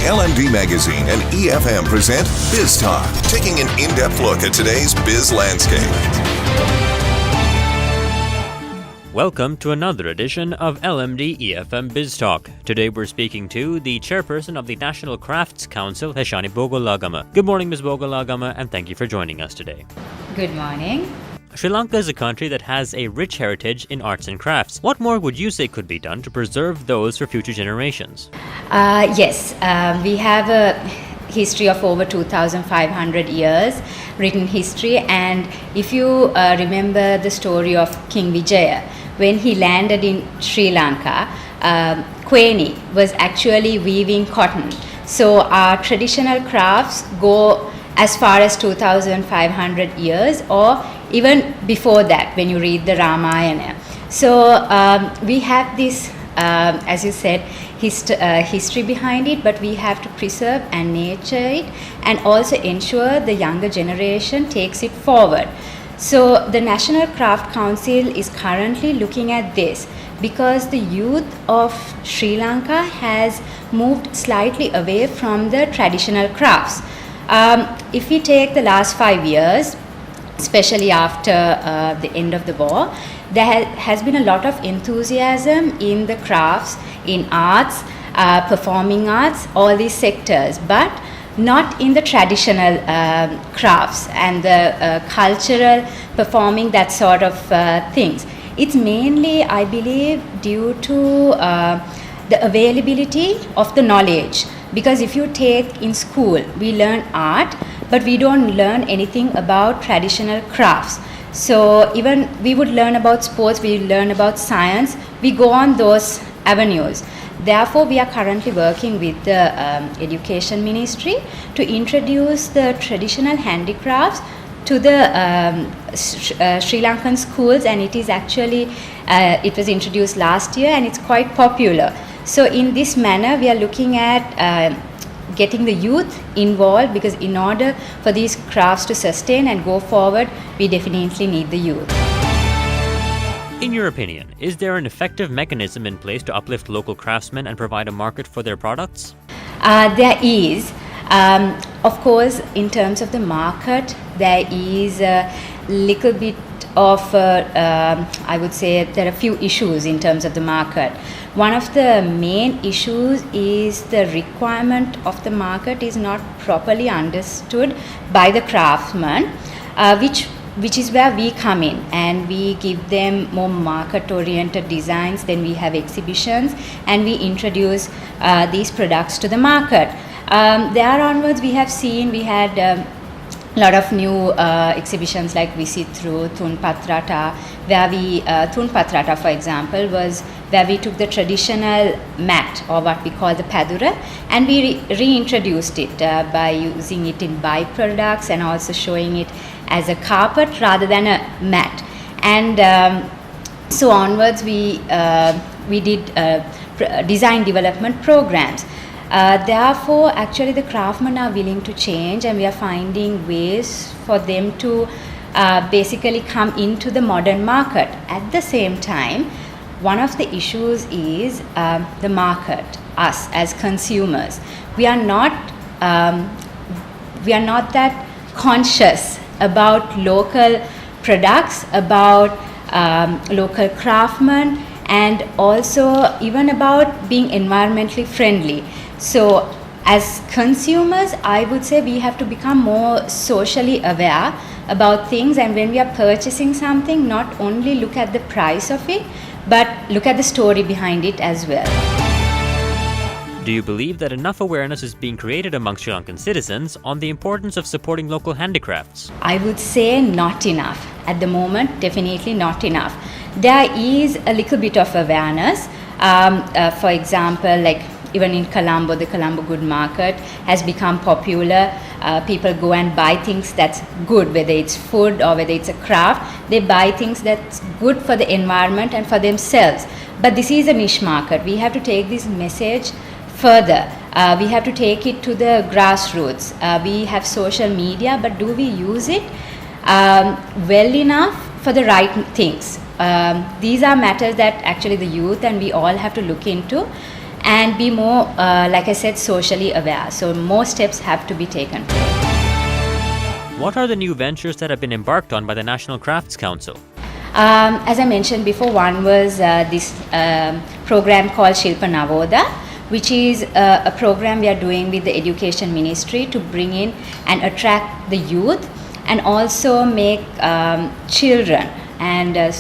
LMD Magazine and EFM present Biz Talk, taking an in-depth look at today's biz landscape. Welcome to another edition of LMD-EFM Biz Talk. Today we're speaking to the Chairperson of the National Crafts Council, Heshani Bogollagama. Good morning, Ms. Bogollagama, and thank you for joining us today. Good morning. Sri Lanka is a country that has a rich heritage in arts and crafts. What more would you say could be done to preserve those for future generations? Yes, we have a history of over 2,500 years, written history, and if you remember the story of King Vijaya, when he landed in Sri Lanka, Queni was actually weaving cotton. So our traditional crafts go as far as 2,500 years or even before that when you read the Ramayana. So we have this, as you said, history behind it, but we have to preserve and nurture it and also ensure the younger generation takes it forward. So the National Craft Council is currently looking at this because the youth of Sri Lanka has moved slightly away from the traditional crafts. If we take the last 5 years, especially after the end of the war, there has been a lot of enthusiasm in the crafts, in arts, performing arts, all these sectors, but not in the traditional crafts and the cultural performing, that sort of things. It's mainly, I believe, due to the availability of the knowledge. Because if you take in school, we learn art, but we don't learn anything about traditional crafts. So even we would learn about sports, we learn about science, we go on those avenues. Therefore, we are currently working with the Education Ministry to introduce the traditional handicrafts to the Sri Lankan schools, and it is actually, it was introduced last year and it's quite popular. So in this manner, we are looking at getting the youth involved, because in order for these crafts to sustain and go forward, we definitely need the youth. In your opinion, is there an effective mechanism in place to uplift local craftsmen and provide a market for their products? There is. Of course, in terms of the market, there is a little bit of, I would say, there are a few issues in terms of the market. One of the main issues is the requirement of the market is not properly understood by the craftsmen, which is where we come in, and we give them more market-oriented designs. Then we have exhibitions and we introduce these products to the market. There onwards, we have seen, we had a lot of new exhibitions like visit through Thunpatrata, where we, Thunpatrata for example, was where we took the traditional mat, or what we call the padura, and we reintroduced it by using it in byproducts and also showing it as a carpet rather than a mat. And so onwards, we did design development programs. Therefore, actually the craftsmen are willing to change, and we are finding ways for them to basically come into the modern market. At the same time, one of the issues is the market, us as consumers. We are not that conscious about local products, about local craftsmen, and also even about being environmentally friendly. So as consumers, I would say we have to become more socially aware about things, and when we are purchasing something, not only look at the price of it, but look at the story behind it as well. Do you believe that enough awareness is being created among Sri Lankan citizens on the importance of supporting local handicrafts? I would say not enough. At the moment, definitely not enough. There is a little bit of awareness. For example, like even in Colombo, the Colombo Good Market has become popular. People go and buy things that's good, whether it's food or whether it's a craft. They buy things that's good for the environment and for themselves. But this is a niche market. We have to take this message further. We have to take it to the grassroots. We have social media, but do we use it well enough for the right things? These are matters that actually the youth and we all have to look into. and be more, like I said, socially aware. So more steps have to be taken. What are the new ventures that have been embarked on by the National Crafts Council? As I mentioned before, one was this program called Shilpa Navoda, which is a program we are doing with the Education Ministry to bring in and attract the youth and also make children and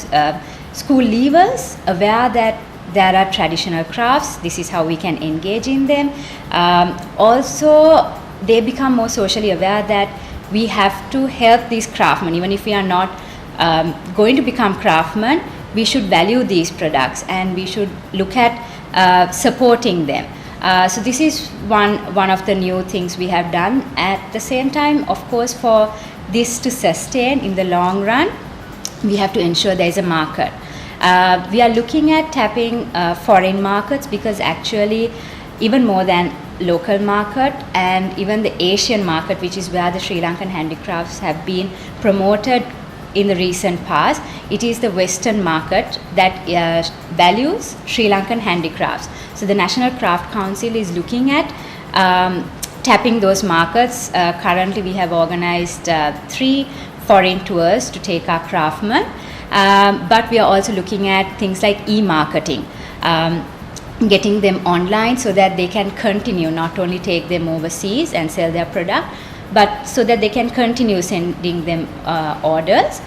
school leavers aware that there are traditional crafts. This is how we can engage in them. Also, they become more socially aware that we have to help these craftsmen. Even if we are not going to become craftsmen, we should value these products and we should look at supporting them. So this is one of the new things we have done. At the same time, of course, for this to sustain in the long run, we have to ensure there is a market. We are looking at tapping foreign markets, because actually even more than local market and even the Asian market, which is where the Sri Lankan handicrafts have been promoted in the recent past, it is the Western market that values Sri Lankan handicrafts. So the National Craft Council is looking at tapping those markets. Currently we have organized 3 foreign tours to take our craftsmen, but we are also looking at things like e-marketing, getting them online so that they can continue, not only take them overseas and sell their product, but so that they can continue sending them orders.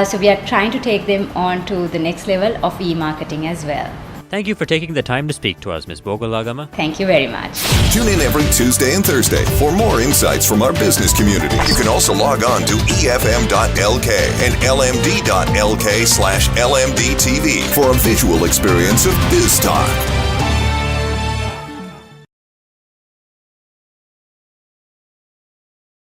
So we are trying to take them on to the next level of e-marketing as well. Thank you for taking the time to speak to us, Ms. Bogollagama. Thank you very much. Tune in every Tuesday and Thursday for more insights from our business community. You can also log on to efm.lk and lmd.lk/lmdtv for a visual experience of Biz Talk.